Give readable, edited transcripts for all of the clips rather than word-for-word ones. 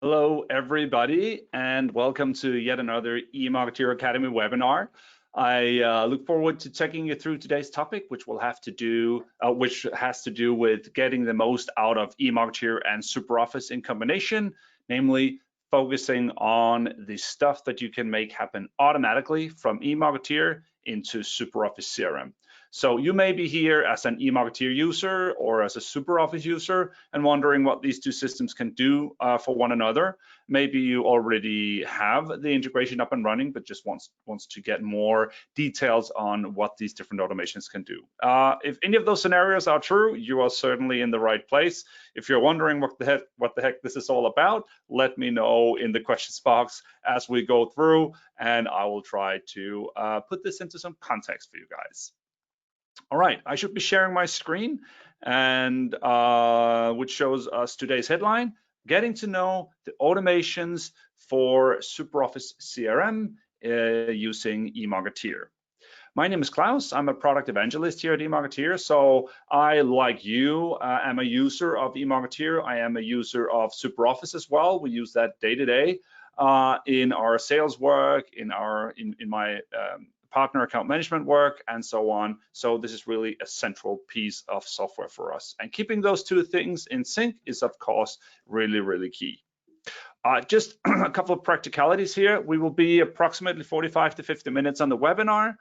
Hello, everybody, and welcome to yet another eMarketeer Academy webinar. I look forward to taking you through today's topic, which has to do with getting the most out of eMarketeer and SuperOffice in combination, namely focusing on the stuff that you can make happen automatically from eMarketeer into SuperOffice CRM. So you may be here as an eMarketeer user or as a SuperOffice user and wondering what these two systems can do for one another. Maybe you already have the integration up and running, but just wants to get more details on what these different automations can do. If any of those scenarios are true, you are certainly in the right place. If you're wondering what the heck this is all about, let me know in the questions box as we go through, and I will try to put this into some context for you guys. All right, I should be sharing my screen, and which shows us today's headline: getting to know the automations for SuperOffice CRM using eMarketeer. My name is Klaus. I'm a product evangelist here at eMarketeer. So I, like you, am a user of eMarketeer. I am a user of SuperOffice as well. We use that day to day in our sales work, in my partner account management work, and so on. So this is really a central piece of software for us. And keeping those two things in sync is, of course, really, really key. Just a couple of practicalities here. We will be approximately 45 to 50 minutes on the webinar.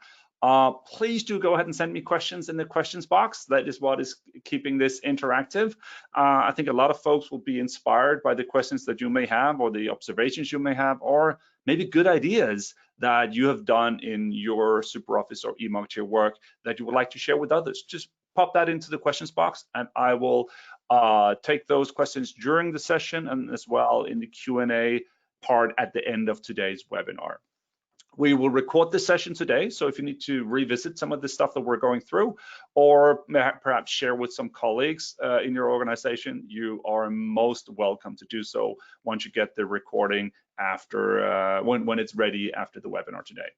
Please do go ahead and send me questions in the questions box. That is what is keeping this interactive. I think a lot of folks will be inspired by the questions that you may have, or the observations you may have, or maybe good ideas that you have done in your SuperOffice or eMarketeer work that you would like to share with others. Just pop that into the questions box, and I will take those questions during the session and as well in the Q&A part at the end of today's webinar. We will record this session today, so if you need to revisit some of the stuff that we're going through, or perhaps share with some colleagues in your organization, you are most welcome to do so once you get the recording after when it's ready after the webinar today.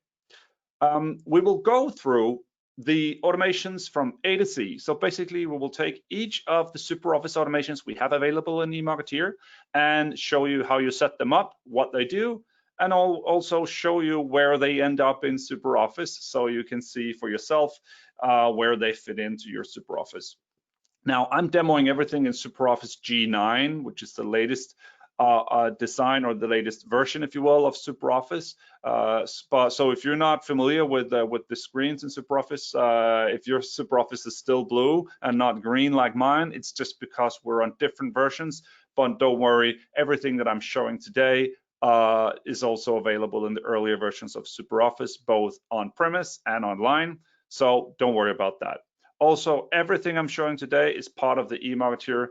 We will go through the automations from A to Z. So basically, we will take each of the SuperOffice automations we have available in eMarketeer and show you how you set them up, what they do, and I'll also show you where they end up in SuperOffice, so you can see for yourself where they fit into your SuperOffice. Now, I'm demoing everything in SuperOffice G9, which is the latest design, or the latest version, if you will, of SuperOffice. So if you're not familiar with the screens in SuperOffice, if your SuperOffice is still blue and not green like mine, it's just because we're on different versions. But don't worry, everything that I'm showing today is also available in the earlier versions of SuperOffice, both on-premise and online. So don't worry about that. Also, everything I'm showing today is part of the eMarketeer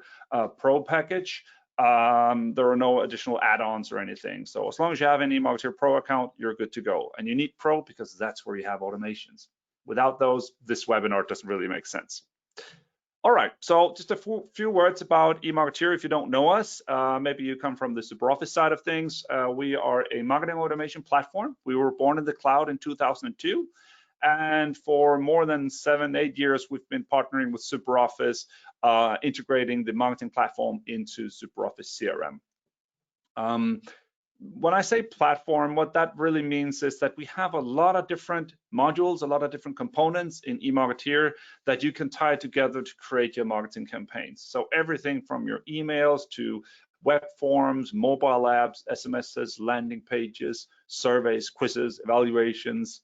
Pro package. There are no additional add-ons or anything. So as long as you have an eMarketeer Pro account, you're good to go. And you need Pro because that's where you have automations. Without those, this webinar doesn't really make sense. All right, so just a few words about eMarketeer. If you don't know us, maybe you come from the SuperOffice side of things. We are a marketing automation platform. We were born in the cloud in 2002. And for more than 7-8 years, we've been partnering with SuperOffice, integrating the marketing platform into SuperOffice CRM. When I say platform, what that really means is that we have a lot of different modules, a lot of different components in eMarketeer that you can tie together to create your marketing campaigns. So everything from your emails to web forms, mobile apps, SMSs, landing pages, surveys, quizzes, evaluations,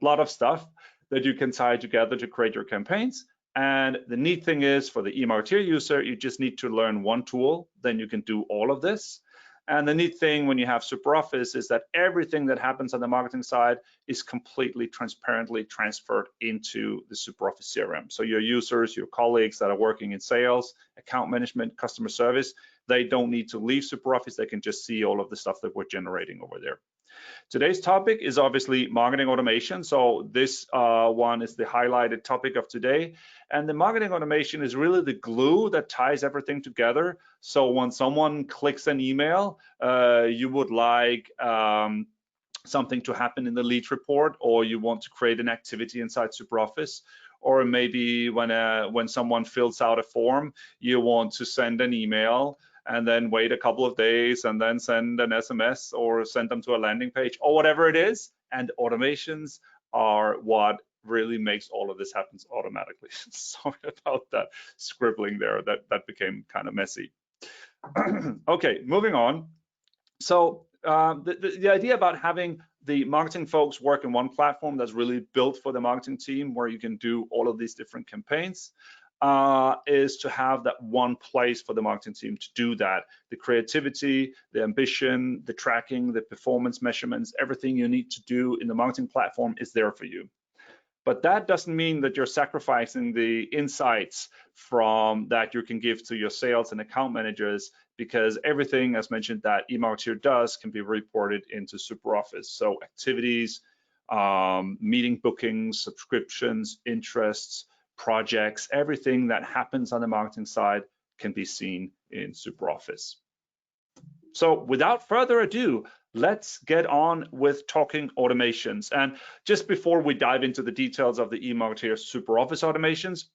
a lot of stuff that you can tie together to create your campaigns. And the neat thing is, for the eMarketeer user, you just need to learn one tool, then you can do all of this. And the neat thing when you have SuperOffice is that everything that happens on the marketing side is completely transparently transferred into the SuperOffice CRM. So your users, your colleagues that are working in sales, account management, customer service, they don't need to leave SuperOffice. They can just see all of the stuff that we're generating over there. Today's topic is obviously marketing automation. So this one is the highlighted topic of today. And the marketing automation is really the glue that ties everything together. So when someone clicks an email, you would like something to happen in the lead report, or you want to create an activity inside SuperOffice, or maybe when someone fills out a form, you want to send an email and then wait a couple of days and then send an SMS or send them to a landing page or whatever it is. And automations are what really makes all of this happen automatically. Sorry about that scribbling there. That became kind of messy. Okay, moving on. So the idea about having the marketing folks work in one platform that's really built for the marketing team, where you can do all of these different campaigns, is to have that one place for the marketing team to do that. The creativity, the ambition, the tracking, the performance measurements, everything you need to do in the marketing platform is there for you. But that doesn't mean that you're sacrificing the insights from that you can give to your sales and account managers, because everything, as mentioned, that eMarketeer does can be reported into SuperOffice. So activities, meeting bookings, subscriptions, interests, projects, everything that happens on the marketing side can be seen in SuperOffice. So without further ado, let's get on with talking automations. And just before we dive into the details of the eMarketeer SuperOffice automations,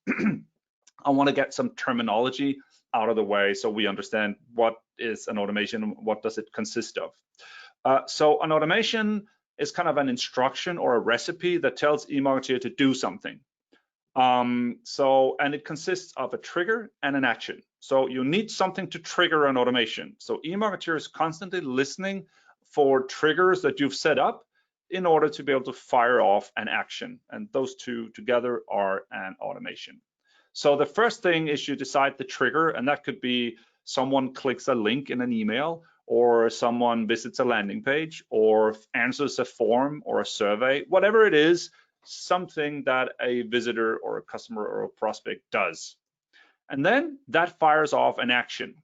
I want to get some terminology out of the way so we understand what is an automation and what does it consist of. So an automation is kind of an instruction or a recipe that tells eMarketeer to do something. And it consists of a trigger and an action. So you need something to trigger an automation. So eMarketeer is constantly listening for triggers that you've set up in order to be able to fire off an action. And those two together are an automation. So the first thing is you decide the trigger, and that could be someone clicks a link in an email, or someone visits a landing page, or answers a form or a survey, whatever it is, something that a visitor or a customer or a prospect does. And then that fires off an action.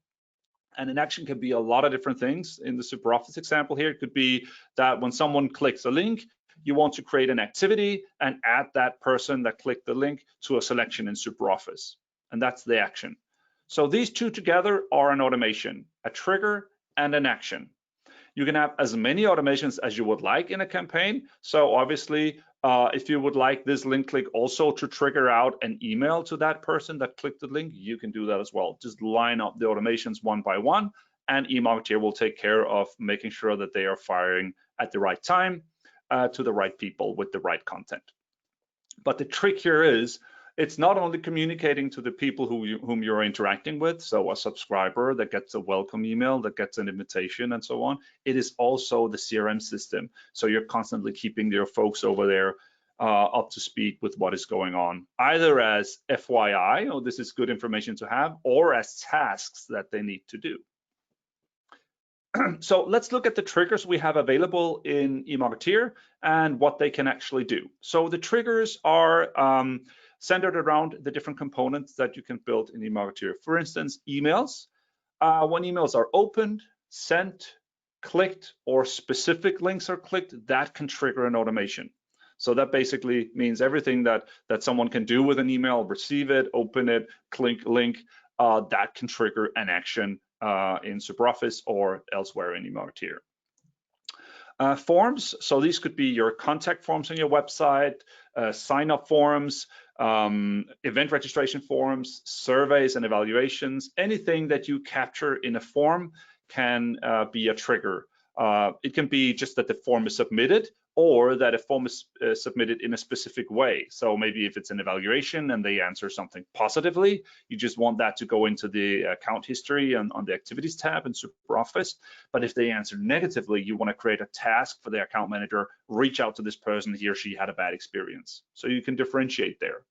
And an action can be a lot of different things. In the SuperOffice example here, it could be that when someone clicks a link, you want to create an activity and add that person that clicked the link to a selection in SuperOffice. And that's the action. So these two together are an automation, a trigger and an action. You can have as many automations as you would like in a campaign. So obviously, if you would like this link click also to trigger out an email to that person that clicked the link, you can do that as well. Just line up the automations one by one, and eMarketeer will take care of making sure that they are firing at the right time to the right people with the right content. But the trick here is, it's not only communicating to the people whom you're interacting with, so a subscriber that gets a welcome email, that gets an invitation and so on. It is also the CRM system. So you're constantly keeping your folks over there up to speed with what is going on, either as FYI, oh, this is good information to have, or as tasks that they need to do. So let's look at the triggers we have available in eMarketeer and what they can actually do. So the triggers are centered around the different components that you can build in eMarketeer. For instance, emails. When emails are opened, sent, clicked, or specific links are clicked, that can trigger an automation. So that basically means everything that someone can do with an email, receive it, open it, click link, that can trigger an action in SuperOffice or elsewhere in eMarketeer. Forms, so these could be your contact forms on your website, sign-up forms, event registration forms, surveys and evaluations. Anything that you capture in a form can be a trigger. It can be just that the form is submitted, or that a form is submitted in a specific way. So maybe if it's an evaluation and they answer something positively, you just want that to go into the account history and on the activities tab in SuperOffice. But if they answer negatively, you want to create a task for the account manager, reach out to this person, he or she had a bad experience. So you can differentiate there.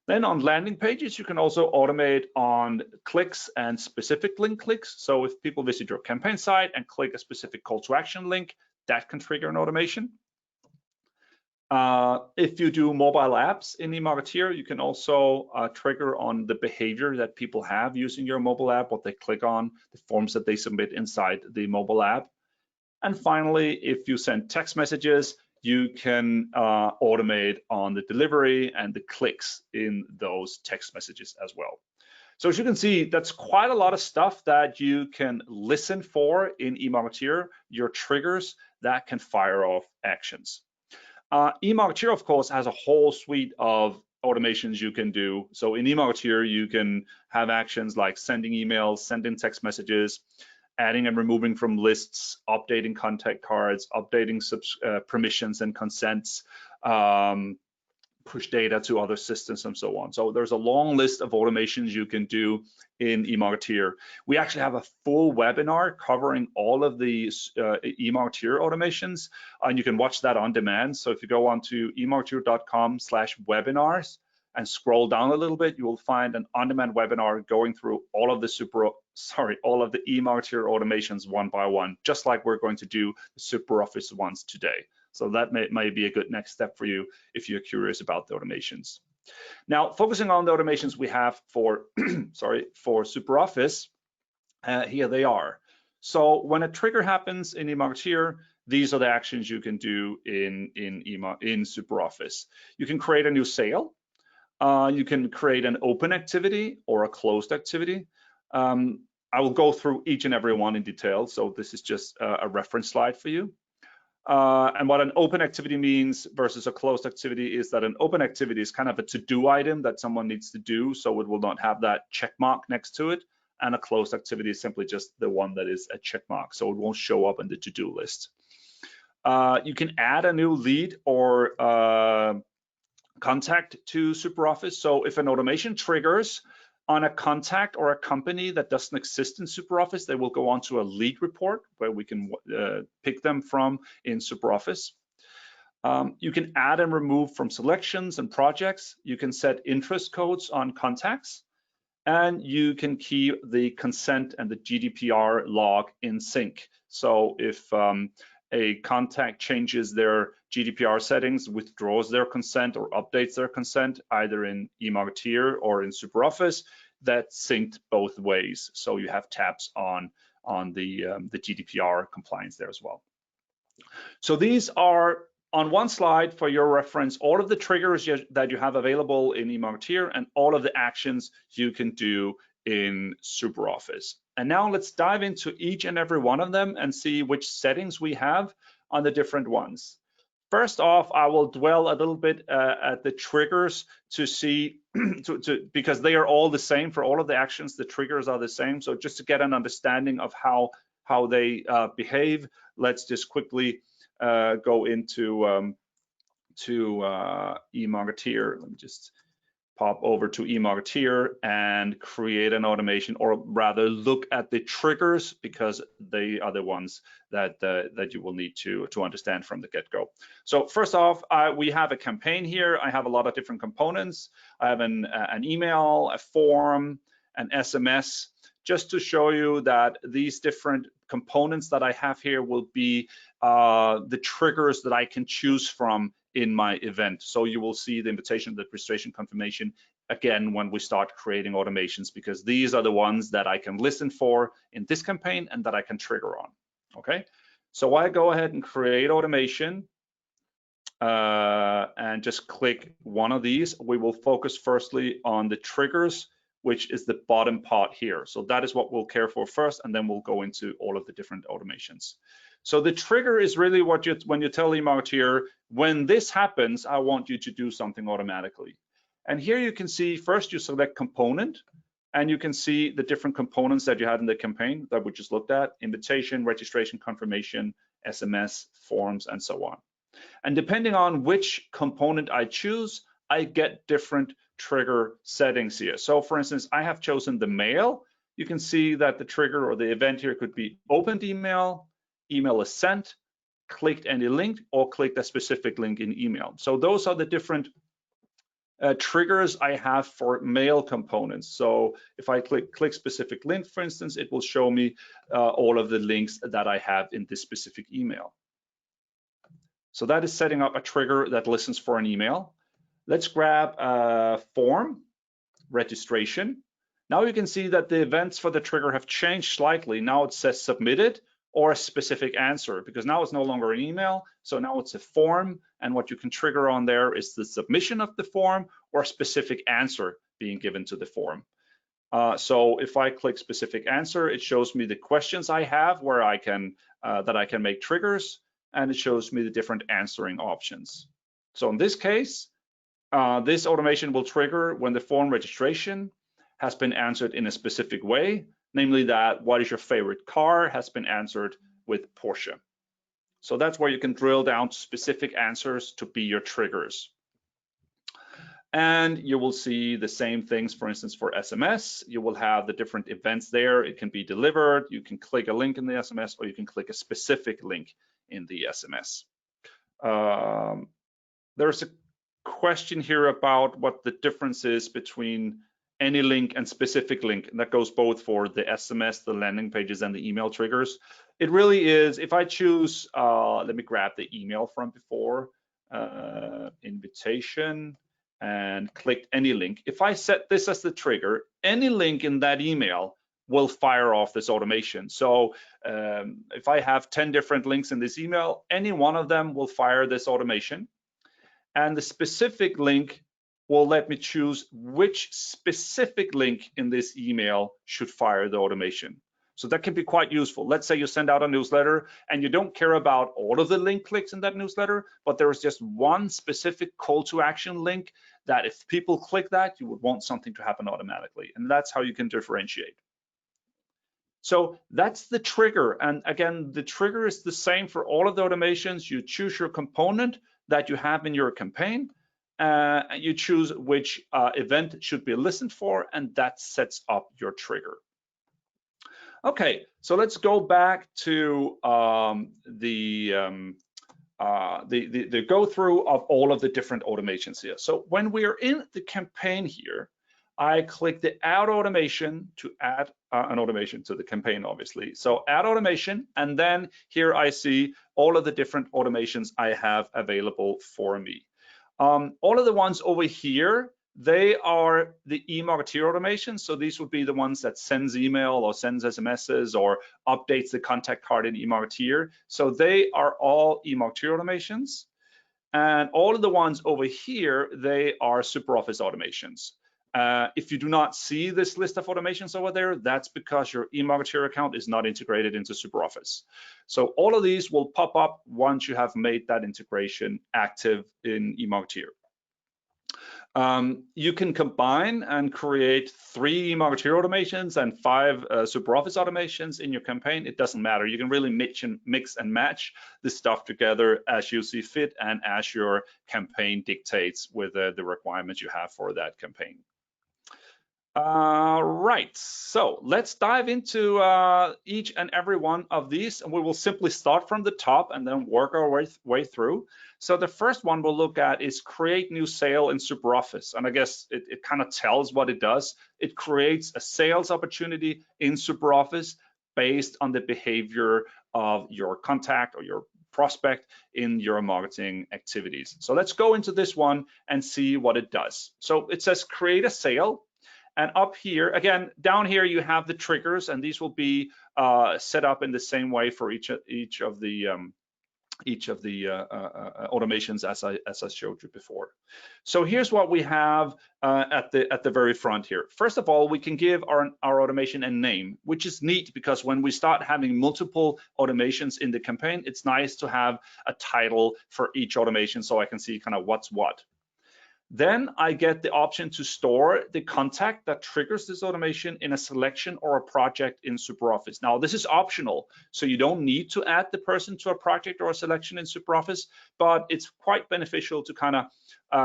Then on landing pages, you can also automate on clicks and specific link clicks. So if people visit your campaign site and click a specific call to action link, that can trigger an automation. If you do mobile apps in eMarketeer, you can also trigger on the behavior that people have using your mobile app, what they click on, the forms that they submit inside the mobile app. And finally, if you send text messages, you can automate on the delivery and the clicks in those text messages as well. So as you can see, that's quite a lot of stuff that you can listen for in eMarketeer, your triggers that can fire off actions. eMarketeer, of course, has a whole suite of automations you can do. So in eMarketeer, you can have actions like sending emails, sending text messages, adding and removing from lists, updating contact cards, updating permissions and consents, push data to other systems and so on. So there's a long list of automations you can do in eMarketeer. We actually have a full webinar covering all of the eMarketeer automations, and you can watch that on demand. So if you go onto eMarketeer.com/webinars and scroll down a little bit, you will find an on-demand webinar going through all of the eMarketeer automations one by one, just like we're going to do the SuperOffice ones today. So that may be a good next step for you if you're curious about the automations. Now, focusing on the automations we have for, for SuperOffice, here they are. So when a trigger happens in eMarketeer, these are the actions you can do in SuperOffice. You can create a new sale. You can create an open activity or a closed activity. I will go through each and every one in detail. So this is just a reference slide for you. And what an open activity means versus a closed activity is that an open activity is kind of a to-do item that someone needs to do, so it will not have that check mark next to it. And a closed activity is simply just the one that is a check mark, so it won't show up in the to-do list. You can add a new lead or contact to SuperOffice. So if an automation triggers on a contact or a company that doesn't exist in SuperOffice, they will go onto a lead report where we can pick them from in SuperOffice. You can add and remove from selections and projects. You can set interest codes on contacts, and you can keep the consent and the GDPR log in sync. So if a contact changes their GDPR settings, withdraws their consent or updates their consent, either in eMarketeer or in SuperOffice, that's synced both ways. So you have tabs on the GDPR compliance there as well. So these are on one slide for your reference, all of the triggers that you have available in eMarketeer and all of the actions you can do in SuperOffice. And now let's dive into each and every one of them and see which settings we have on the different ones. First off, I will dwell a little bit at the triggers to see, because they are all the same for all of the actions, the triggers are the same. So just to get an understanding of how they behave, let's just quickly go into eMarketeer. Let me just pop over to eMarketeer and create an automation, or rather look at the triggers, because they are the ones that you will need to understand from the get-go. So first off, we have a campaign here. I have a lot of different components. I have an email, a form, an SMS, just to show you that these different components that I have here will be the triggers that I can choose from in my event. So you will see the invitation, the registration confirmation again when we start creating automations, because these are the ones that I can listen for in this campaign and that I can trigger on. Okay, so I go ahead and create automation and just click one of these. We will focus firstly on the triggers, which is the bottom part here. So that is what we'll care for first, and then we'll go into all of the different automations. So the trigger is really what when you tell eMarketeer, when this happens, I want you to do something automatically. And here you can see, first you select component, and you can see the different components that you had in the campaign that we just looked at: invitation, registration, confirmation, SMS, forms, and so on. And depending on which component I choose, I get different trigger settings here. So for instance, I have chosen the mail. You can see that the trigger or the event here could be opened email, email is sent, clicked any link, or clicked a specific link in email. So those are the different triggers I have for mail components. So if I click specific link, for instance, it will show me all of the links that I have in this specific email. So that is setting up a trigger that listens for an email. Let's grab a form, registration. Now you can see that the events for the trigger have changed slightly. Now it says submitted or a specific answer, because now it's no longer an email. So now it's a form, and what you can trigger on there is the submission of the form or a specific answer being given to the form. So if I click specific answer, it shows me the questions I have where I can that I can make triggers, and it shows me the different answering options. So in this case, This automation will trigger when the form registration has been answered in a specific way, namely that what is your favorite car has been answered with Porsche. So that's where you can drill down to specific answers to be your triggers. And you will see the same things, for instance, for SMS. You will have the different events there. It can be delivered. You can click a link in the SMS, or you can click a specific link in the SMS. There's a question here about what the difference is between any link and specific link, and that goes both for the SMS, the landing pages, and the email triggers. It really is, if I choose, let me grab the email from before, invitation, and clicked any link. If I set this as the trigger, any link in that email will fire off this automation. So if I have 10 different links in this email, any one of them will fire this automation. And the specific link will let me choose which specific link in this email should fire the automation. So that can be quite useful. Let's say you send out a newsletter and you don't care about all of the link clicks in that newsletter, but there is just one specific call to action link that if people click that, you would want something to happen automatically. And that's how you can differentiate. So that's the trigger. And again, the trigger is the same for all of the automations. You choose your component that you have in your campaign, and you choose which event should be listened for, and that sets up your trigger. Okay, so let's go back to the go through of all of the different automations here. So when we are in the campaign here, I click the add automation to add an automation to the campaign, obviously. So add automation, and then here I see all of the different automations I have available for me. All of the ones over here, they are the eMarketeer automations. So these would be the ones that sends email or sends SMSs or updates the contact card in eMarketeer. So they are all eMarketeer automations. And all of the ones over here, they are SuperOffice automations. If you do not see this list of automations over there, that's because your eMarketeer account is not integrated into SuperOffice. So all of these will pop up once you have made that integration active in eMarketeer. You can combine and create 3 eMarketeer automations and 5 SuperOffice automations in your campaign. It doesn't matter. You can really mix and match this stuff together as you see fit and as your campaign dictates with the requirements you have for that campaign. Right, so let's dive into each and every one of these, and we will simply start from the top and then work our way through. So the first one we'll look at is create new sale in SuperOffice, and I guess it kind of tells what it does. It creates a sales opportunity in SuperOffice based on the behavior of your contact or your prospect in your marketing activities. So let's go into this one and see what it does. So it says create a sale. And up here, again, down here, you have the triggers, and these will be set up in the same way for each of the automations as I showed you before. So here's what we have at the very front here. First of all, we can give our automation a name, which is neat because when we start having multiple automations in the campaign, it's nice to have a title for each automation so I can see kind of what's what. Then I get the option to store the contact that triggers this automation in a selection or a project in SuperOffice. Now, this is optional, so you don't need to add the person to a project or a selection in SuperOffice, but it's quite beneficial to kind of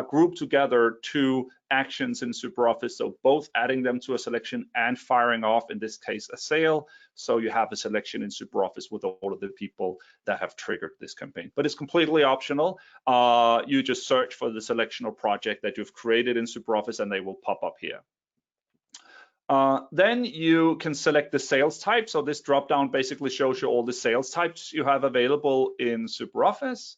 group together 2 actions in SuperOffice, so both adding them to a selection and firing off, in this case, a sale. So you have a selection in SuperOffice with all of the people that have triggered this campaign. But it's completely optional. You just search for the selection or project that you've created in SuperOffice and they will pop up here. Then you can select the sales type. So this dropdown basically shows you all the sales types you have available in SuperOffice.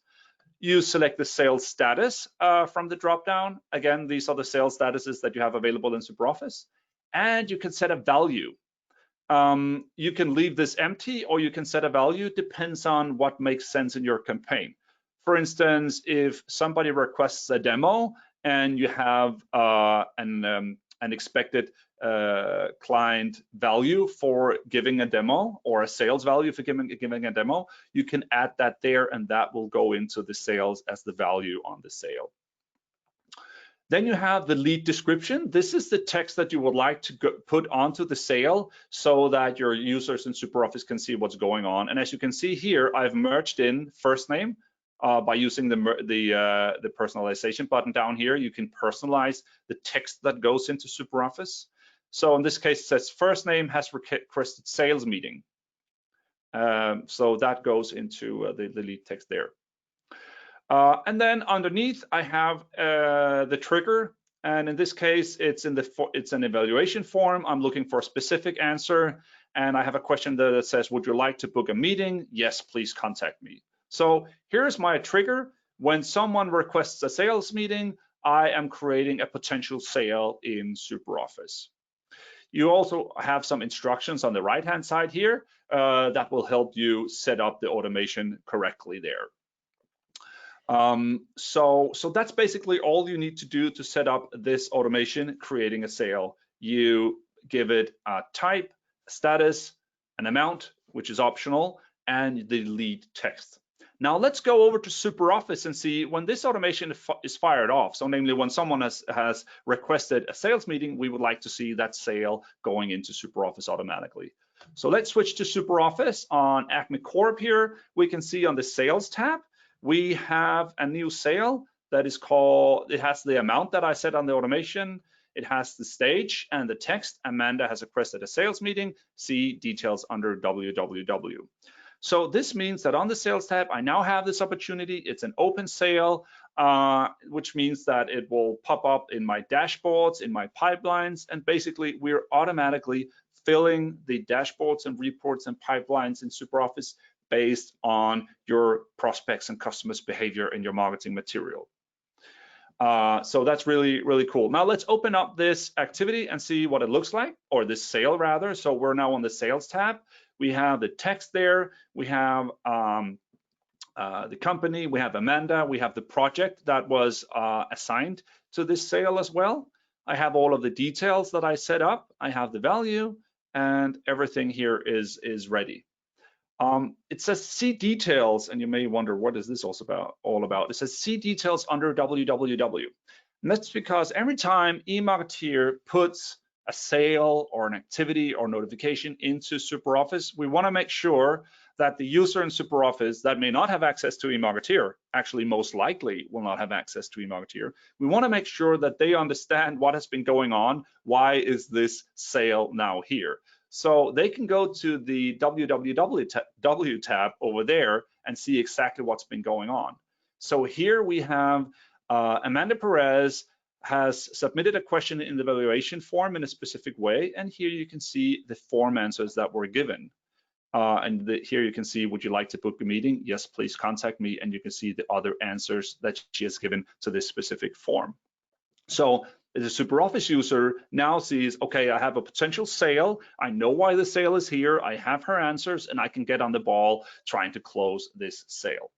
You select the sales status from the dropdown. Again, these are the sales statuses that you have available in SuperOffice. And you can set a value. You can leave this empty or you can set a value, depends on what makes sense in your campaign. For instance, if somebody requests a demo and you have an expected client value for giving a demo or a sales value for giving a demo, you can add that there and that will go into the sales as the value on the sale. Then you have the lead description. This is the text that you would like to put onto the sale so that your users in SuperOffice can see what's going on. And as you can see here, I've merged in first name by using the personalization button down here. You can personalize the text that goes into SuperOffice. So in this case, it says first name has requested sales meeting. So that goes into the lead text there. And then underneath, I have the trigger, and in this case, it's an evaluation form. I'm looking for a specific answer, and I have a question there that says, "Would you like to book a meeting? Yes, please contact me." So here's my trigger. When someone requests a sales meeting, I am creating a potential sale in SuperOffice. You also have some instructions on the right-hand side here that will help you set up the automation correctly there. So that's basically all you need to do to set up this automation, creating a sale. You give it a type, a status, an amount, which is optional, and the lead text. Now let's go over to SuperOffice and see when this automation is fired off. So namely, when someone has requested a sales meeting, we would like to see that sale going into SuperOffice automatically. So let's switch to SuperOffice on Acme Corp here. We can see on the sales tab, we have a new sale that is called, it has the amount that I set on the automation, it has the stage and the text, Amanda has requested a sales meeting, see details under www. So this means that on the sales tab, I now have this opportunity. It's an open sale, which means that it will pop up in my dashboards, in my pipelines, and basically we're automatically filling the dashboards and reports and pipelines in SuperOffice based on your prospects and customers' behavior in your marketing material. So that's really, really cool. Now let's open up this activity and see what it looks like, or this sale rather. So we're now on the sales tab. We have the text there. We have the company. We have Amanda. We have the project that was assigned to this sale as well. I have all of the details that I set up. I have the value, and everything here is ready. It says see details, and you may wonder, what is this also all about? It says see details under www. And that's because every time eMarketeer puts a sale or an activity or notification into SuperOffice, we want to make sure that the user in SuperOffice that may not have access to eMarketeer, actually most likely will not have access to eMarketeer, we want to make sure that they understand what has been going on. Why is this sale now here? So they can go to the www tab over there and see exactly what's been going on. So here we have Amanda Perez has submitted a question in the evaluation form in a specific way, and here you can see the form answers that were given. Here you can see, would you like to book a meeting? Yes, please contact me, and you can see the other answers that she has given to this specific form. So the SuperOffice user now sees, okay, I have a potential sale. I know why the sale is here. I have her answers, and I can get on the ball trying to close this sale.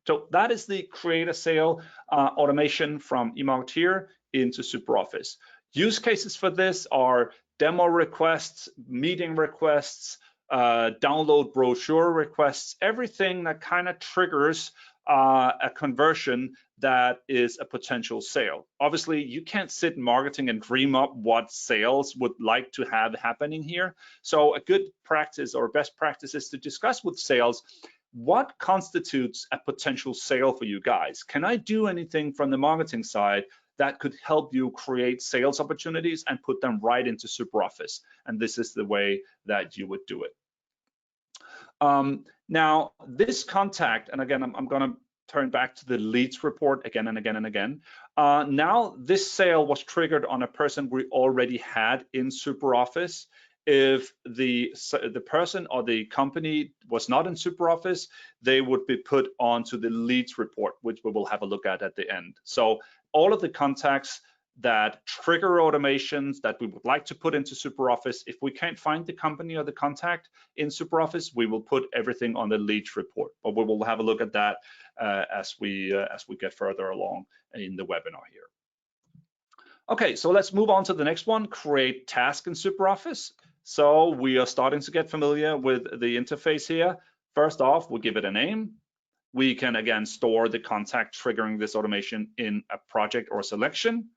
So that is the create a sale automation from eMarketeer into SuperOffice. Use cases for this are demo requests, meeting requests, download brochure requests, everything that kind of triggers a conversion that is a potential sale. Obviously, you can't sit in marketing and dream up what sales would like to have happening here. So a good practice or best practice is to discuss with sales what constitutes a potential sale for you guys. Can I do anything from the marketing side that could help you create sales opportunities and put them right into SuperOffice? And this is the way that you would do it. Now, this contact, and again, I'm going to turn back to the leads report again and again and again. Now, this sale was triggered on a person we already had in SuperOffice. If the person or the company was not in SuperOffice, they would be put onto the leads report, which we will have a look at the end. So all of the contacts that trigger automations that we would like to put into SuperOffice, if we can't find the company or the contact in SuperOffice, we will put everything on the leads report. But we will have a look at that as we get further along in the webinar here. Okay, so let's move on to the next one, create task in SuperOffice. So we are starting to get familiar with the interface here. First off, we'll give it a name. We can again store the contact triggering this automation in a project or selection.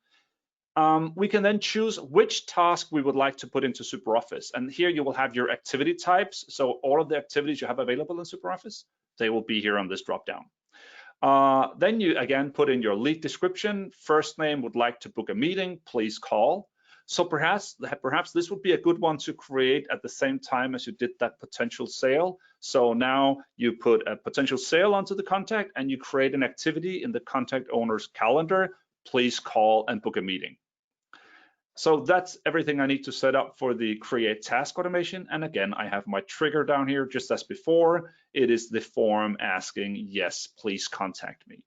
we can then choose which task we would like to put into SuperOffice. And here you will have your activity types. So all of the activities you have available in SuperOffice, they will be here on this dropdown. Then you again put in your lead description. First name, would like to book a meeting, please call. So perhaps this would be a good one to create at the same time as you did that potential sale. So now you put a potential sale onto the contact and you create an activity in the contact owner's calendar, please call and book a meeting. So that's everything I need to set up for the create task automation. And again, I have my trigger down here just as before. It is the form asking, yes, please contact me.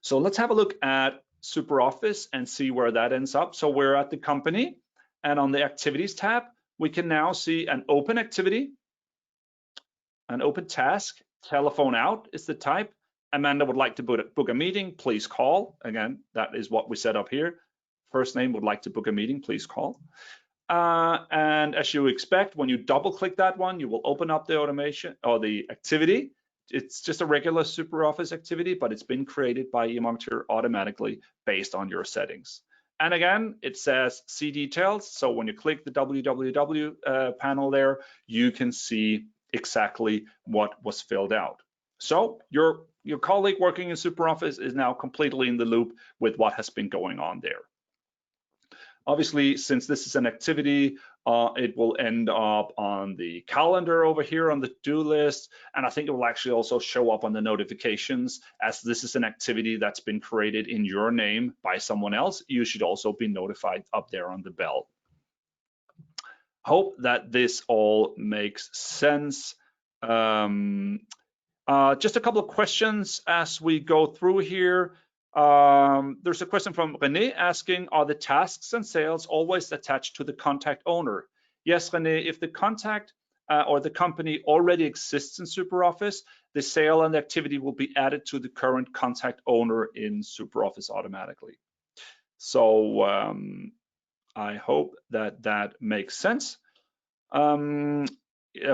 So let's have a look at SuperOffice and see where that ends up. So we're at the company, and on the activities tab, we can now see an open activity, an open task, telephone out is the type. Amanda would like to book a meeting, please call. Again, that is what we set up here. First name, would like to book a meeting, please call. And as you expect, when you double click that one, you will open up the automation or the activity. It's just a regular SuperOffice activity, but it's been created by eMarketeer automatically based on your settings. And again, it says see details. So when you click the www panel there, you can see exactly what was filled out. So your colleague working in SuperOffice is now completely in the loop with what has been going on there. Obviously, since this is an activity, it will end up on the calendar over here on the to-do list, and I think it will actually also show up on the notifications. As this is an activity that's been created in your name by someone else, you should also be notified up there on the bell. Hope that this all makes sense. Just a couple of questions as we go through here. There's a question from René asking, are the tasks and sales always attached to the contact owner? Yes, René, if the contact or the company already exists in SuperOffice, the sale and the activity will be added to the current contact owner in SuperOffice automatically. So I hope that that makes sense. A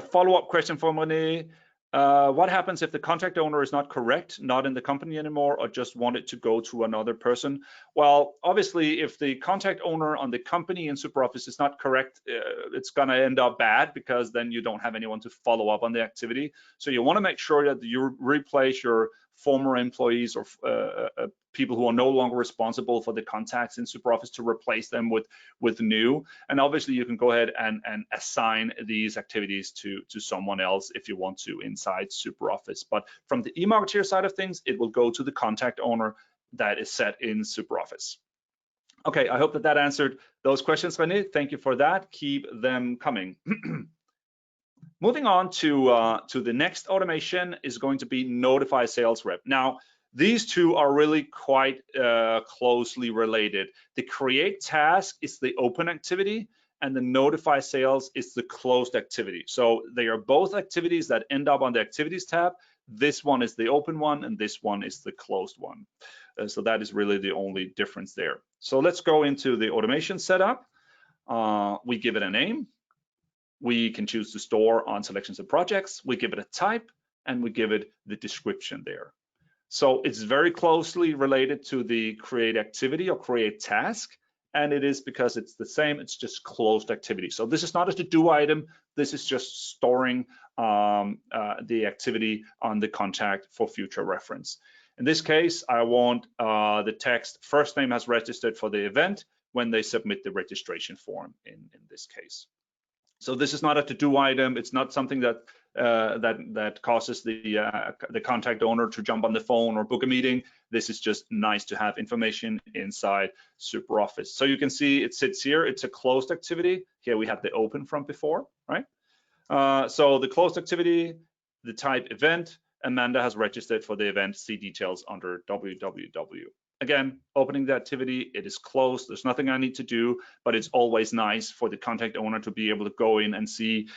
follow-up question from René. What happens if the contact owner is not correct, not in the company anymore, or just wanted to go to another person? Well, obviously, if the contact owner on the company in SuperOffice is not correct, it's going to end up bad because then you don't have anyone to follow up on the activity. So you want to make sure that you replace your former employees or people who are no longer responsible for the contacts in SuperOffice to replace them with new. And obviously you can go ahead and assign these activities to someone else if you want to inside SuperOffice. But from the eMarketeer side of things, it will go to the contact owner that is set in SuperOffice. Okay, I hope that that answered those questions, René. Thank you for that. Keep them coming. Moving on to the next automation is going to be notify sales rep. Now, these two are really quite closely related. The create task is the open activity and the notify sales is the closed activity. So they are both activities that end up on the activities tab. This one is the open one and this one is the closed one. So that is really the only difference there. So let's go into the automation setup. We give it a name. We can choose to store on selections of projects. We give it a type and we give it the description there. So it's very closely related to the create activity or create task. And it is because it's the same, it's just closed activity. So this is not a to-do item. This is just storing the activity on the contact for future reference. In this case, I want the text first name has registered for the event when they submit the registration form in this case. So this is not a to-do item. It's not something that that causes the contact owner to jump on the phone or book a meeting. This is just nice to have information inside SuperOffice. So you can see it sits here. It's a closed activity. Here we have the open from before, right? So the closed activity, the type event, Amanda has registered for the event. See details under www. Again, opening the activity, it is closed. There's nothing I need to do, but it's always nice for the contact owner to be able to go in and see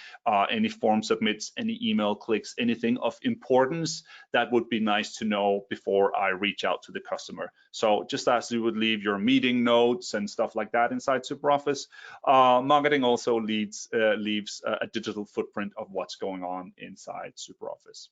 any form submits, any email clicks, anything of importance. That would be nice to know before I reach out to the customer. So just as you would leave your meeting notes and stuff like that inside SuperOffice, marketing also leaves a digital footprint of what's going on inside SuperOffice.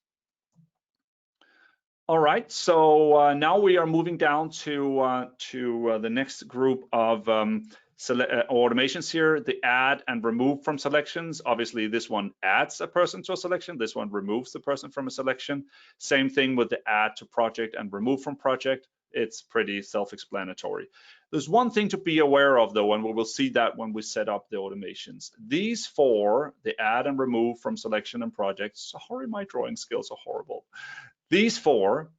All right, so now we are moving down to the next group of automations here, the add and remove from selections. Obviously, this one adds a person to a selection. This one removes the person from a selection. Same thing with the add to project and remove from project. It's pretty self-explanatory. There's one thing to be aware of though, and we will see that when we set up the automations. These four, the add and remove from selection and projects, sorry, my drawing skills are horrible. These four,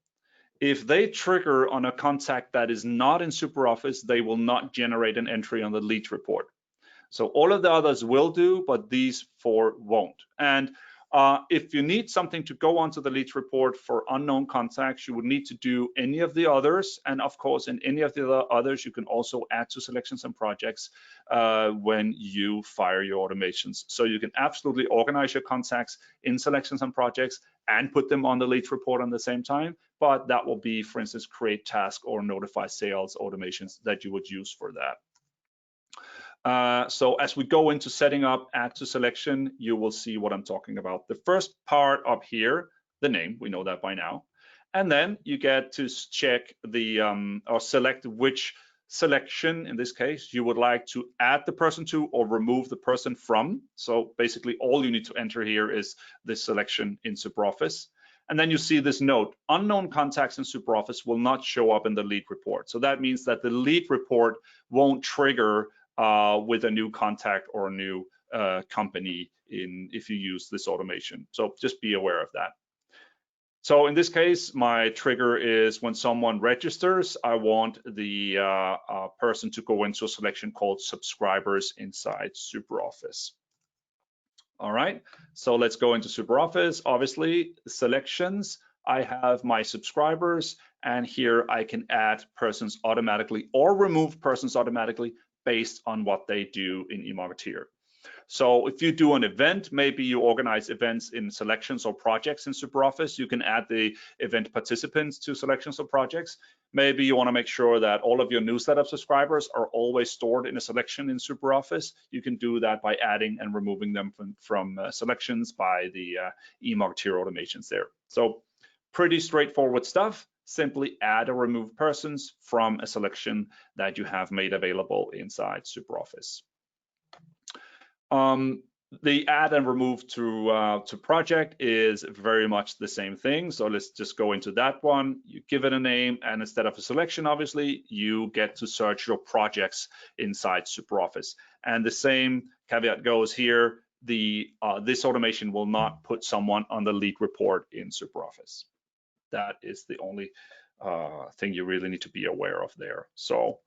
if they trigger on a contact that is not in SuperOffice, they will not generate an entry on the lead report. So all of the others will do, but these four won't. And if you need something to go onto the leads report for unknown contacts, you would need to do any of the others. And of course, in any of the others, you can also add to selections and projects when you fire your automations. So you can absolutely organize your contacts in selections and projects and put them on the leads report at the same time. But that will be, for instance, create task or notify sales automations that you would use for that. So as we go into setting up add to selection, you will see what I'm talking about. The first part up here, the name, we know that by now. And then you get to check the, or select which selection, in this case, you would like to add the person to or remove the person from. So basically all you need to enter here is this selection in SuperOffice. And then you see this note, unknown contacts in SuperOffice will not show up in the lead report. So that means that the lead report won't trigger with a new contact or a new company if you use this automation. So just be aware of that. So in this case, my trigger is when someone registers, I want the person to go into a selection called subscribers inside SuperOffice. All right, so let's go into SuperOffice. Obviously, selections, I have my subscribers, and here I can add persons automatically or remove persons automatically based on what they do in eMarketeer. So if you do an event, maybe you organize events in selections or projects in SuperOffice, you can add the event participants to selections or projects. Maybe you want to make sure that all of your newsletter subscribers are always stored in a selection in SuperOffice. You can do that by adding and removing them from selections by the eMarketeer automations there. So pretty straightforward stuff. Simply add or remove persons from a selection that you have made available inside SuperOffice. The add and remove to project is very much the same thing. So let's just go into that one. You give it a name, and instead of a selection, obviously, you get to search your projects inside SuperOffice. And the same caveat goes here. This automation will not put someone on the lead report in SuperOffice. That is the only thing you really need to be aware of there. So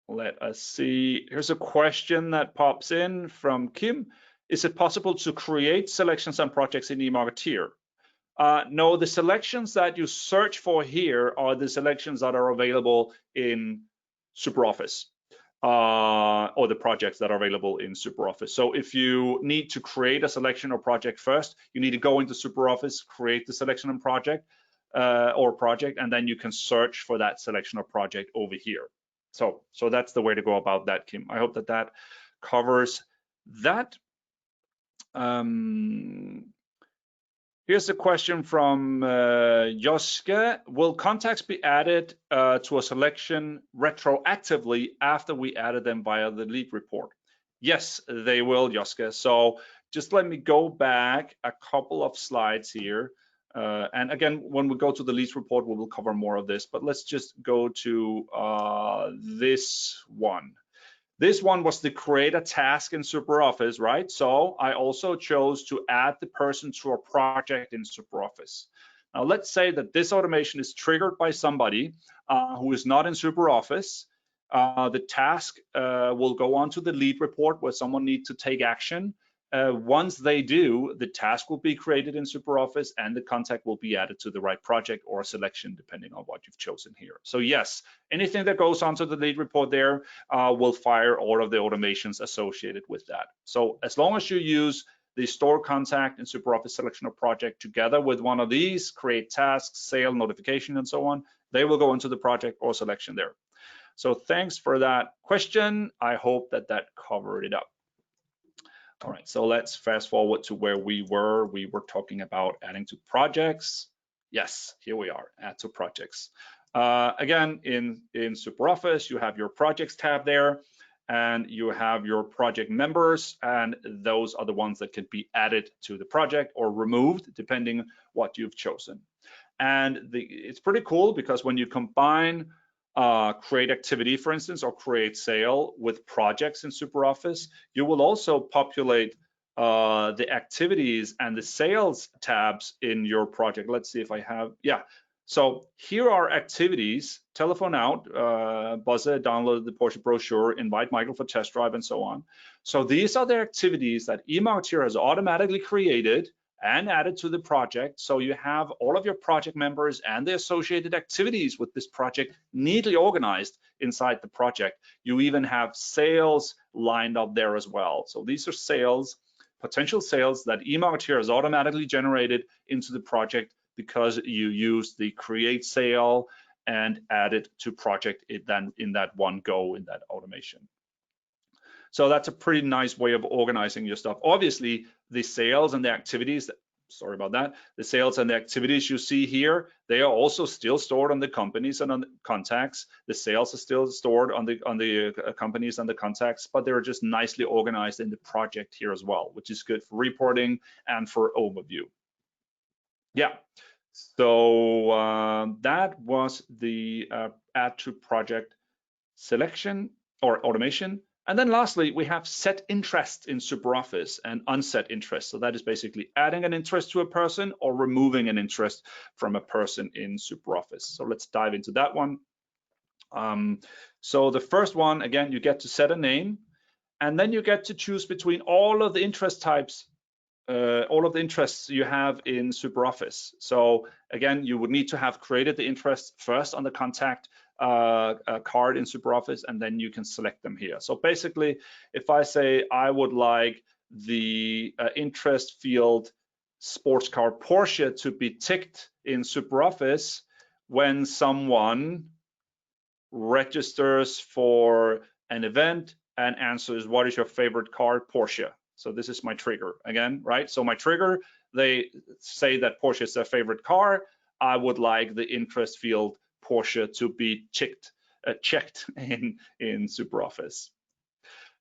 let us see. Here's a question that pops in from Kim. Is it possible to create selections and projects in eMarketeer? No, the selections that you search for here are the selections that are available in SuperOffice, or the projects that are available in SuperOffice. So if you need to create a selection or project first, you need to go into SuperOffice, create the selection and project, and then you can search for that selection or project over here. So that's the way to go about that, Kim. I hope that that covers that. Here's a question from Joske. Will contacts be added to a selection retroactively after we added them via the lead report? Yes, they will, Joske. So just let me go back a couple of slides here. And again, when we go to the leads report, we will cover more of this, but let's just go to this one. This one was the create a task in SuperOffice, right? So I also chose to add the person to a project in SuperOffice. Now let's say that this automation is triggered by somebody who is not in SuperOffice. The task will go on to the lead report where someone needs to take action. Once they do, the task will be created in SuperOffice and the contact will be added to the right project or selection, depending on what you've chosen here. So yes, anything that goes onto the lead report there will fire all of the automations associated with that. So as long as you use the store contact and SuperOffice selection or project together with one of these, create tasks, sale, notification, and so on, they will go into the project or selection there. So thanks for that question. I hope that that covered it up. All right, so let's fast forward to where we were. We were talking about adding to projects. Yes, here we are, add to projects. Again, in SuperOffice, you have your projects tab there, and you have your project members, and those are the ones that can be added to the project or removed, depending what you've chosen. And it's pretty cool because when you combine create activity, for instance, or create sale with projects in SuperOffice, you will also populate the activities and the sales tabs in your project. Let's see if I have, yeah. So here are activities: telephone out, buzz it, download the Porsche brochure, invite Michael for test drive, and so on. So these are the activities that eMarketeer has automatically created and added to the project. So you have all of your project members and the associated activities with this project neatly organized inside the project. You even have sales lined up there as well. So these are sales, potential sales that eMarketeer has automatically generated into the project because you use the create sale and add it to project then in that one go, in that automation. So that's a pretty nice way of organizing your stuff. Obviously, the sales and the activities, sorry about that, the sales and the activities you see here, they are also still stored on the companies and on the contacts. The sales are still stored on the companies and the contacts, but they're just nicely organized in the project here as well, which is good for reporting and for overview. Yeah, so that was the add to project selection or automation. And then lastly, we have set interest in SuperOffice and unset interest. So that is basically adding an interest to a person or removing an interest from a person in SuperOffice. So let's dive into that one. So the first one, again, you get to set a name, and then you get to choose between all of the interest types, all of the interests you have in SuperOffice. So again, you would need to have created the interest first on the contact card in SuperOffice, and then you can select them here. So basically, if I say I would like the interest field sports car Porsche to be ticked in SuperOffice when someone registers for an event and answers, what is your favorite car? Porsche. So this is my trigger again, right? So my trigger, they say that Porsche is their favorite car. I would like the interest field Porsche to be checked in SuperOffice.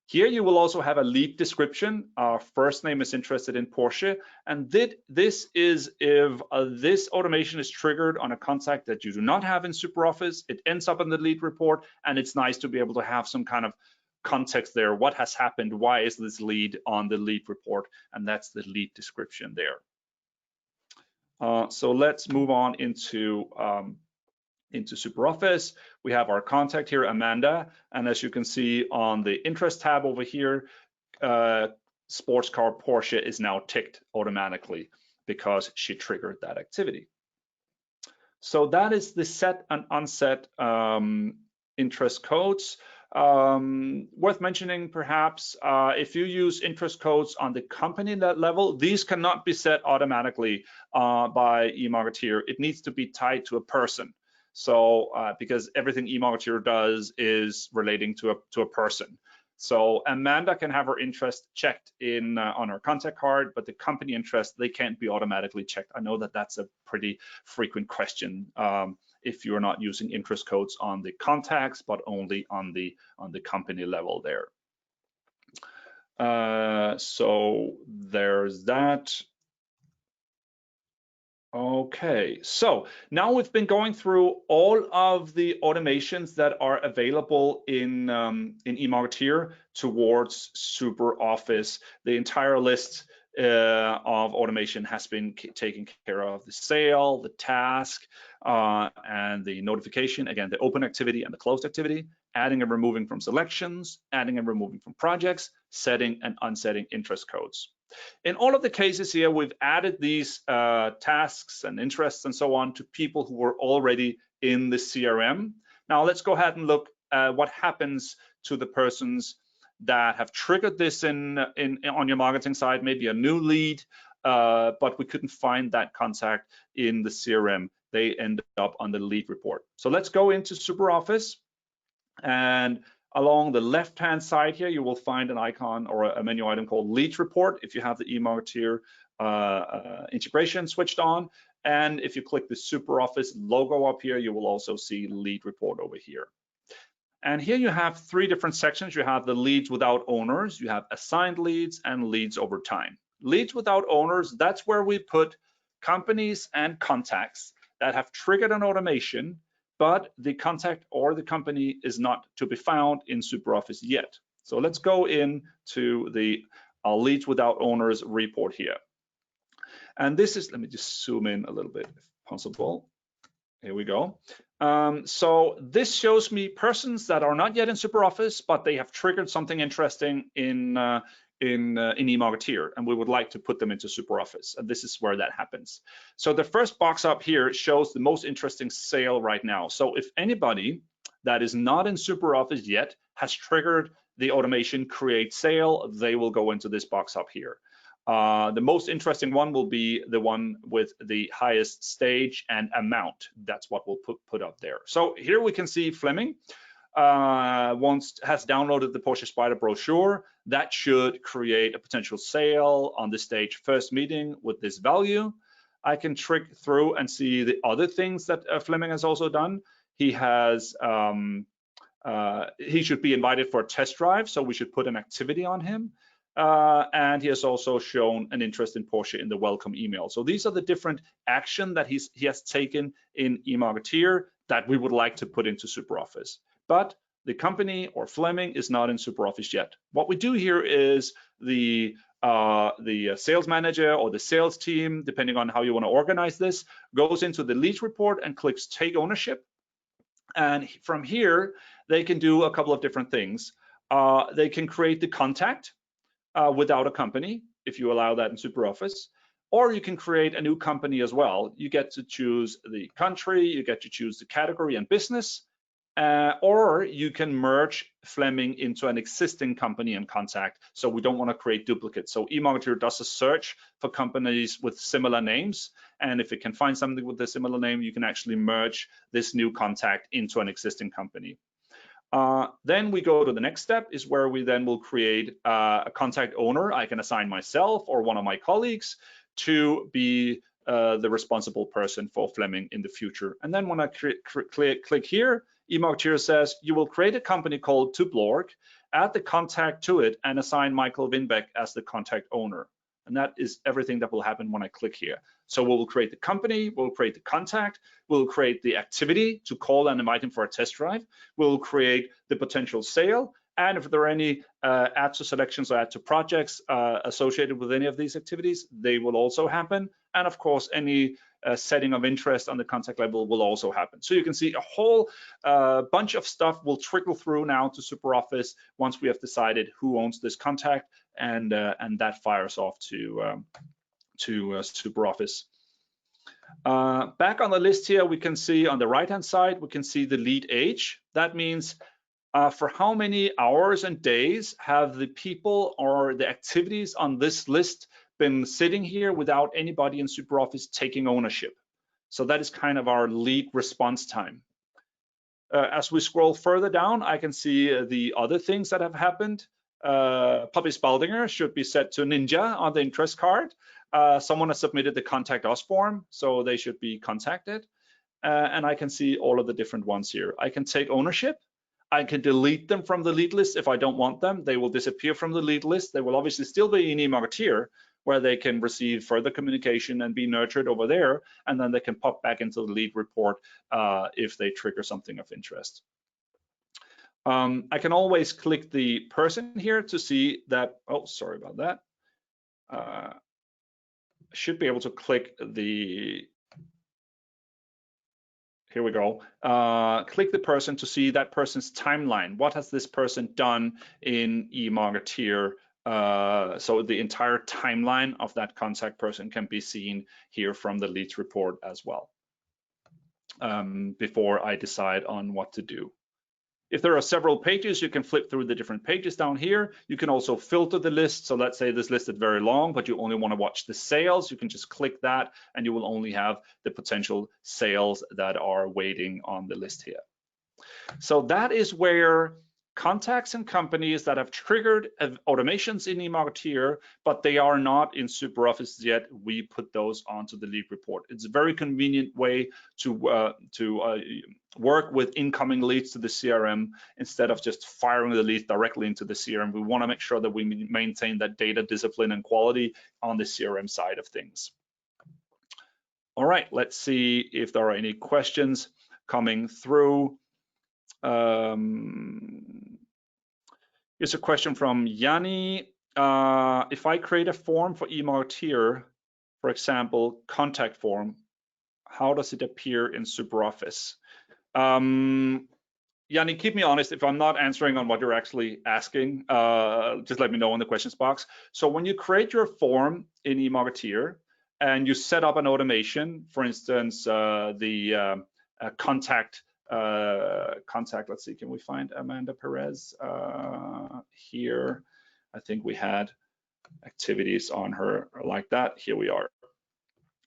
Here you will also have a lead description. Our first name is interested in Porsche, and this is if this automation is triggered on a contact that you do not have in SuperOffice. It ends up in the lead report, and it's nice to be able to have some kind of context there. What has happened? Why is this lead on the lead report? And that's the lead description there. So let's move on into SuperOffice. We have our contact here, Amanda, and as you can see on the interest tab over here, sports car Porsche is now ticked automatically because she triggered that activity. So that is the set and unset interest codes. Worth mentioning perhaps, if you use interest codes on the company level, these cannot be set automatically by eMarketeer. It needs to be tied to a person. So because everything eMarketeer does is relating to a person. So Amanda can have her interest checked in on her contact card, but the company interest, they can't be automatically checked. I know that that's a pretty frequent question if you're not using interest codes on the contacts, but only on the company level there. So there's that. Okay, so now we've been going through all of the automations that are available in eMarketeer towards SuperOffice. The entire list of automation has been taken care of: the sale, the task, and the notification, again, the open activity and the closed activity, adding and removing from selections, adding and removing from projects, setting and unsetting interest codes. In all of the cases here, we've added these tasks and interests and so on to people who were already in the CRM. Now let's go ahead and look at what happens to the persons that have triggered this on your marketing side, maybe a new lead, but we couldn't find that contact in the CRM. They end up on the lead report. So let's go into SuperOffice, and Along the left-hand side here, you will find an icon or a menu item called Lead Report if you have the eMarketeer integration switched on. And if you click the SuperOffice logo up here, you will also see Lead Report over here. And here you have three different sections. You have the leads without owners, you have assigned leads, and leads over time. Leads without owners, that's where we put companies and contacts that have triggered an automation, but the contact or the company is not to be found in SuperOffice yet. So let's go into the leads without owners report here. And this is, let me just zoom in a little bit if possible. Here we go. So this shows me persons that are not yet in SuperOffice, but they have triggered something interesting in eMarketeer, and we would like to put them into SuperOffice. And this is where that happens. So the first box up here shows the most interesting sale right now. So if anybody that is not in SuperOffice yet has triggered the automation create sale, they will go into this box up here. The most interesting one will be the one with the highest stage and amount. That's what we'll put up there. So here we can see Fleming has downloaded the Porsche Spider brochure. That should create a potential sale on the stage first meeting with this value. I can trick through and see the other things that Fleming has also done. He has he should be invited for a test drive, so we should put an activity on him. And he has also shown an interest in Porsche in the welcome email. So these are the different action that he has taken in eMarketeer that we would like to put into SuperOffice. But the company or Fleming is not in SuperOffice yet. What we do here is the sales manager or the sales team, depending on how you want to organize this, goes into the lead report and clicks take ownership. And from here, they can do a couple of different things. They can create the contact without a company, if you allow that in SuperOffice, or you can create a new company as well. You get to choose the country, you get to choose the category and business, or you can merge Fleming into an existing company and contact, so we don't want to create duplicates. So eMarketeer does a search for companies with similar names, and if it can find something with a similar name, you can actually merge this new contact into an existing company. Then we go to the next step, is where we then will create a contact owner. I can assign myself or one of my colleagues to be the responsible person for Fleming in the future. And then when I click here, eMarketeer says you will create a company called Tublorg, add the contact to it, and assign Michael Winbeck as the contact owner. And that is everything that will happen when I click here. So we'll create the company, we'll create the contact, we'll create the activity to call and invite him for a test drive, we'll create the potential sale, and if there are any add to selections or add to projects associated with any of these activities, they will also happen. And of course, any setting of interest on the contact level will also happen. So you can see a whole bunch of stuff will trickle through now to SuperOffice once we have decided who owns this contact, and that fires off to SuperOffice. Back on the list here, we can see on the right-hand side, we can see the lead age. That means for how many hours and days have the people or the activities on this list been sitting here without anybody in SuperOffice taking ownership. So that is kind of our lead response time. As we scroll further down, I can see the other things that have happened. Puppy Spaldinger should be set to Ninja on the interest card. Someone has submitted the contact us form, so they should be contacted. And I can see all of the different ones here. I can take ownership. I can delete them from the lead list if I don't want them. They will disappear from the lead list. They will obviously still be in eMarketeer, where they can receive further communication and be nurtured over there, and then they can pop back into the lead report if they trigger something of interest. I can always click the person here to see that, oh, sorry about that. I should be able to click the, here we go. Click the person to see that person's timeline. What has this person done in eMarketeer? So the entire timeline of that contact person can be seen here from the leads report as well, before I decide on what to do. If there are several pages, you can flip through the different pages down here. You can also filter the list. So let's say this list is very long, but you only want to watch the sales. You can just click that and you will only have the potential sales that are waiting on the list here. So that is where contacts and companies that have triggered automations in eMarketeer, but they are not in SuperOffice yet, we put those onto the lead report. It's a very convenient way to work with incoming leads to the CRM instead of just firing the leads directly into the CRM. We want to make sure that we maintain that data discipline and quality on the CRM side of things. All right, let's see if there are any questions coming through. Here's a question from Yanni. If I create a form for eMarketeer, for example, contact form, how does it appear in SuperOffice? Yanni, keep me honest if I'm not answering on what you're actually asking. Just let me know in the questions box. So when you create your form in eMarketeer and you set up an automation, for instance, the contact, let's see, can we find Amanda Perez here? I think we had activities on her like that. Here we are.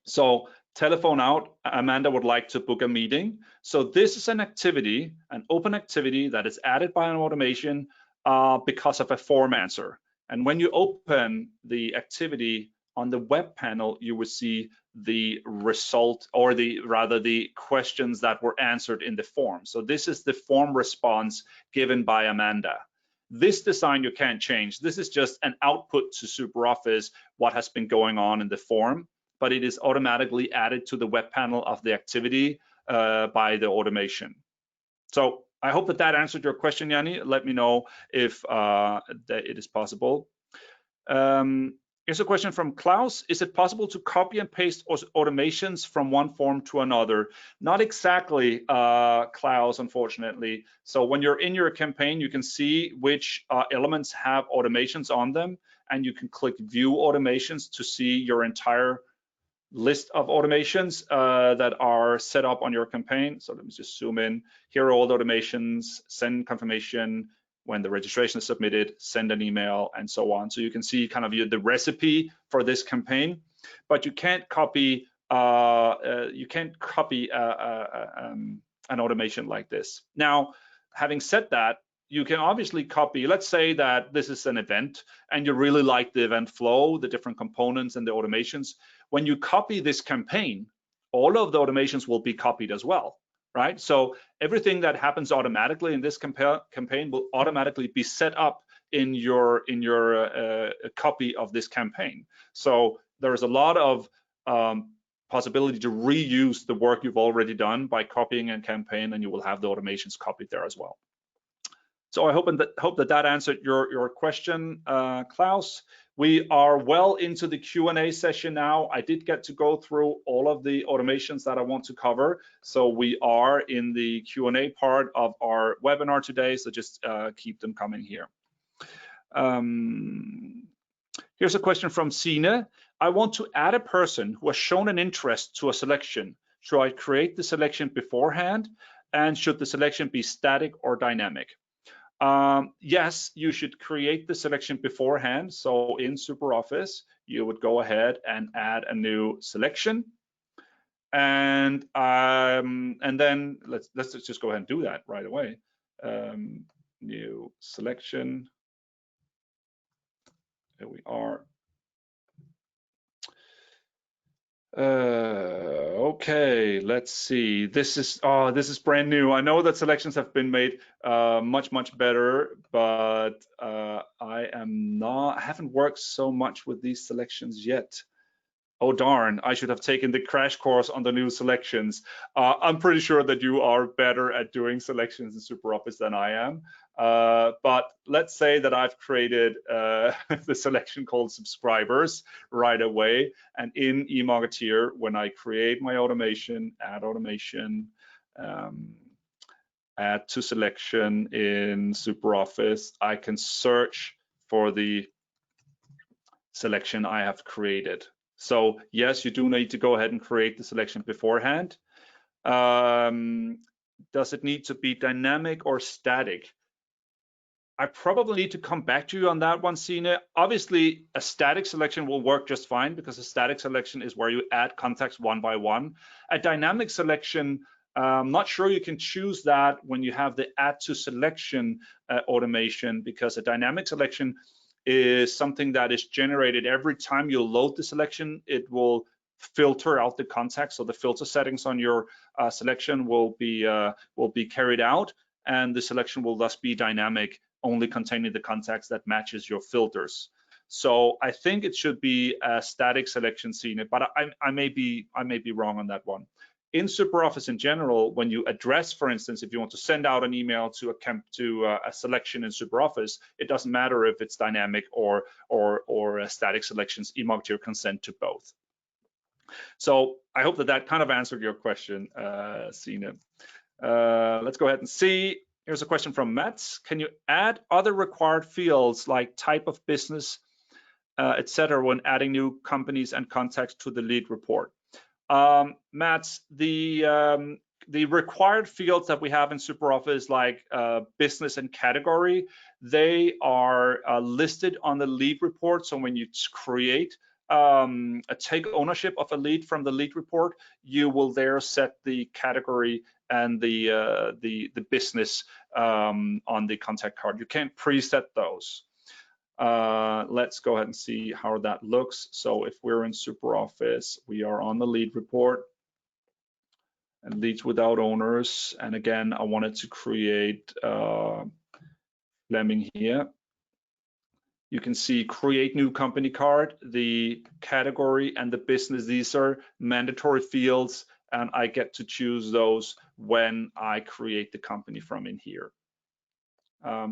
So telephone out, Amanda would like to book a meeting. So this is an activity, an open activity that is added by an automation because of a form answer. And when you open the activity on the web panel, you will see the result, or rather the questions that were answered in the form. So this is the form response given by Amanda. This design you can't change. This is just an output to SuperOffice, what has been going on in the form, but it is automatically added to the web panel of the activity by the automation. So I hope that answered your question, Yanni. Let me know if that it is possible. Here's a question from Klaus. Is it possible to copy and paste automations from one form to another? Not exactly, Klaus, unfortunately. So when you're in your campaign, you can see which elements have automations on them, and you can click View Automations to see your entire list of automations that are set up on your campaign. So let me just zoom in. Here are all the automations, send confirmation, when the registration is submitted, send an email, and so on. So you can see kind of the recipe for this campaign, but you can't copy an automation like this. Now, having said that, you can obviously copy, let's say that this is an event and you really like the event flow, the different components and the automations. When you copy this campaign, all of the automations will be copied as well, right? So everything that happens automatically in this campaign will automatically be set up in your copy of this campaign. So there's a lot of possibility to reuse the work you've already done by copying a campaign, and you will have the automations copied there as well. So I hope that answered your question, Klaus. We are well into the Q&A session now. I did get to go through all of the automations that I want to cover. So we are in the Q&A part of our webinar today. So just keep them coming here. Here's a question from Sine. I want to add a person who has shown an interest to a selection. Should I create the selection beforehand? And should the selection be static or dynamic? Yes, you should create the selection beforehand. So in SuperOffice, you would go ahead and add a new selection, and then let's just go ahead and do that right away. New selection. There we are. Okay, let's see. This is brand new. I know that selections have been made much better, but I haven't worked so much with these selections yet. Oh darn, I should have taken the crash course on the new selections. I'm pretty sure that you are better at doing selections in SuperOffice than I am. But let's say that I've created the selection called subscribers right away. And in eMarketeer, when I create my automation, add automation, add to selection in SuperOffice, I can search for the selection I have created. So yes, you do need to go ahead and create the selection beforehand. Does it need to be dynamic or static? I probably need to come back to you on that one, Sine. Obviously, a static selection will work just fine because a static selection is where you add contacts one by one. A dynamic selection I'm not sure you can choose that when you have the add to selection automation, because a dynamic selection is something that is generated every time you load the selection. It will filter out the context, so the filter settings on your selection will be carried out, and the selection will thus be dynamic, only containing the context that matches your filters. So I think it should be a static selection scene, but I may be wrong on that one. In SuperOffice in general, when you address, for instance, if you want to send out an email to a selection in SuperOffice, it doesn't matter if it's dynamic or static selections. eMarketeer can send to both. So I hope that kind of answered your question, Sina. Let's go ahead and see. Here's a question from Matt. Can you add other required fields like type of business, etc., when adding new companies and contacts to the lead report? Matt, the required fields that we have in SuperOffice, like business and category, they are listed on the lead report. So when you create take ownership of a lead from the lead report, you will there set the category and the business on the contact card. You can't preset those. Let's go ahead and see how that looks. So if we're in SuperOffice, we are on the lead report and leads without owners. And again, I wanted to create Fleming here. You can see create new company card, the category and the business. These are mandatory fields, and I get to choose those when I create the company from in here.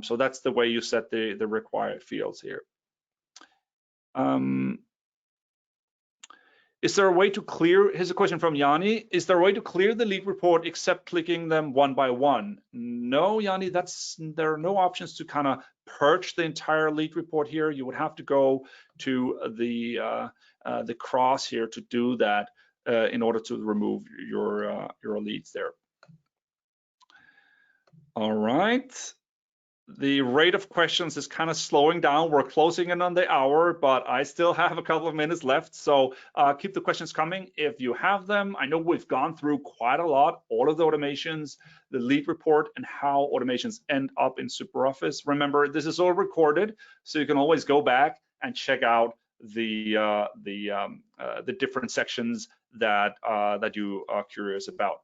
So that's the way you set the required fields here. Is there a way to clear, here's a question from Yanni, is there a way to clear the lead report except clicking them one by one? No, Yanni, there are no options to kind of purge the entire lead report here. You would have to go to the cross here to do that in order to remove your leads there. All right. The rate of questions is kind of slowing down. We're closing in on the hour, but I still have a couple of minutes left. So keep the questions coming if you have them. I know we've gone through quite a lot, all of the automations, the lead report, and how automations end up in SuperOffice. Remember, this is all recorded, so you can always go back and check out the different sections that you are curious about.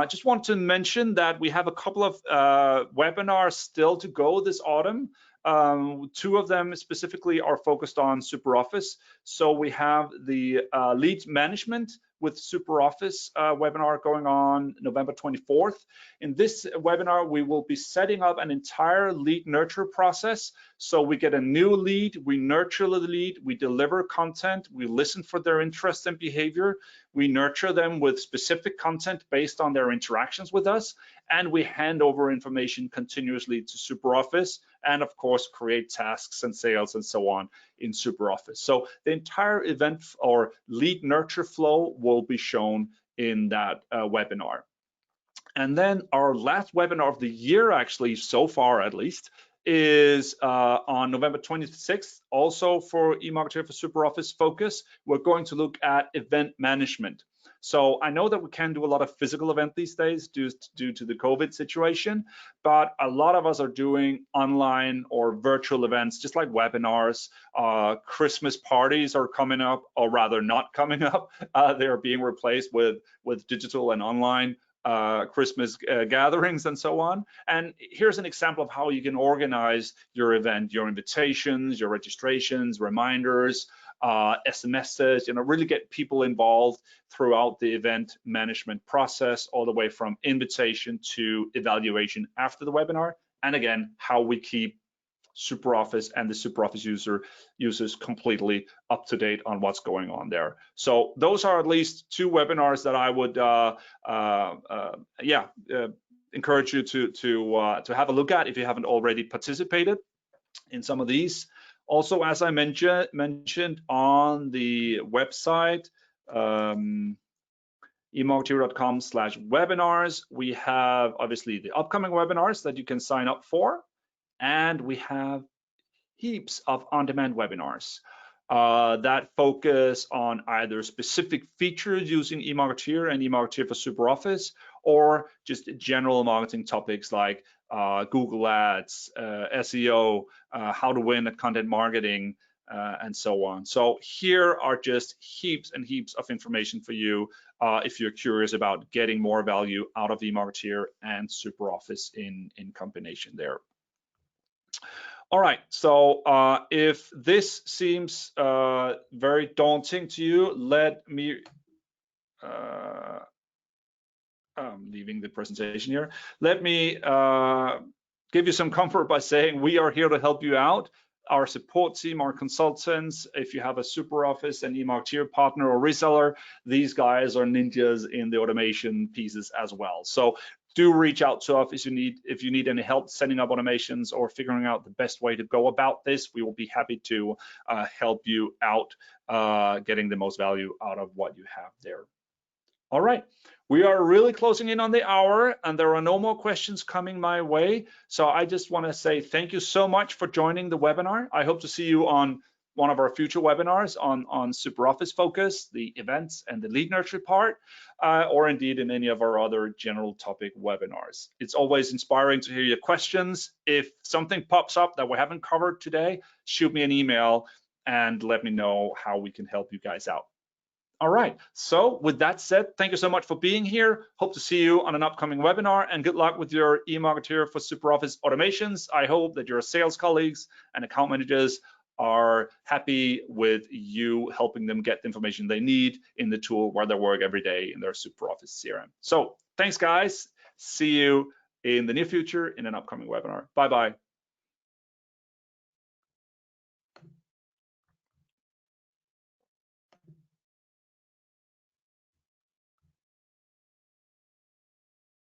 Just want to mention that we have a couple of webinars still to go this autumn. Two of them specifically are focused on SuperOffice. So we have the lead management with SuperOffice webinar going on November 24th. In this webinar, we will be setting up an entire lead nurture process. So we get a new lead, we nurture the lead, we deliver content, we listen for their interest and behavior, we nurture them with specific content based on their interactions with us, and we hand over information continuously to SuperOffice, and of course create tasks and sales and so on in SuperOffice. So the entire event or lead nurture flow will be shown in that webinar. And then our last webinar of the year, actually so far at least, is on November 26th, also for eMarketeer for SuperOffice Focus. We're going to look at event management. So I know that we can do a lot of physical events these days due to the COVID situation, but a lot of us are doing online or virtual events, just like webinars. Christmas parties are coming up, or rather not coming up. They are being replaced with digital and online Christmas gatherings and so on. And here's an example of how you can organize your event, your invitations, your registrations, reminders, SMSs, really get people involved throughout the event management process, all the way from invitation to evaluation after the webinar. And again, how we keep SuperOffice and the SuperOffice users completely up to date on what's going on there. So those are at least two webinars that I would encourage you to have a look at if you haven't already participated in some of these. Also, as I mentioned on the website, eMarketeer.com/webinars, we have obviously the upcoming webinars that you can sign up for. And we have heaps of on-demand webinars that focus on either specific features using eMarketeer and eMarketeer for SuperOffice, or just general marketing topics like Google Ads, SEO, how to win at content marketing, and so on. So here are just heaps and heaps of information for you if you're curious about getting more value out of eMarketeer and SuperOffice in combination there. All right, so if this seems very daunting to you, let me I'm leaving the presentation here. Let me give you some comfort by saying we are here to help you out. Our support team, our consultants, if you have a SuperOffice and eMarketeer partner or reseller, these guys are ninjas in the automation pieces as well. So do reach out to us if you need any help setting up automations or figuring out the best way to go about this. We will be happy to help you out getting the most value out of what you have there. All right, we are really closing in on the hour and there are no more questions coming my way. So I just want to say thank you so much for joining the webinar. I hope to see you on one of our future webinars on SuperOffice Focus, the events and the lead nurture part, or indeed in any of our other general topic webinars. It's always inspiring to hear your questions. If something pops up that we haven't covered today, shoot me an email and let me know how we can help you guys out. All right, so with that said, thank you so much for being here. Hope to see you on an upcoming webinar and good luck with your eMarketeer for SuperOffice automations. I hope that your sales colleagues and account managers are happy with you helping them get the information they need in the tool where they work every day in their SuperOffice CRM. So thanks guys, see you in the near future in an upcoming webinar. Bye-bye.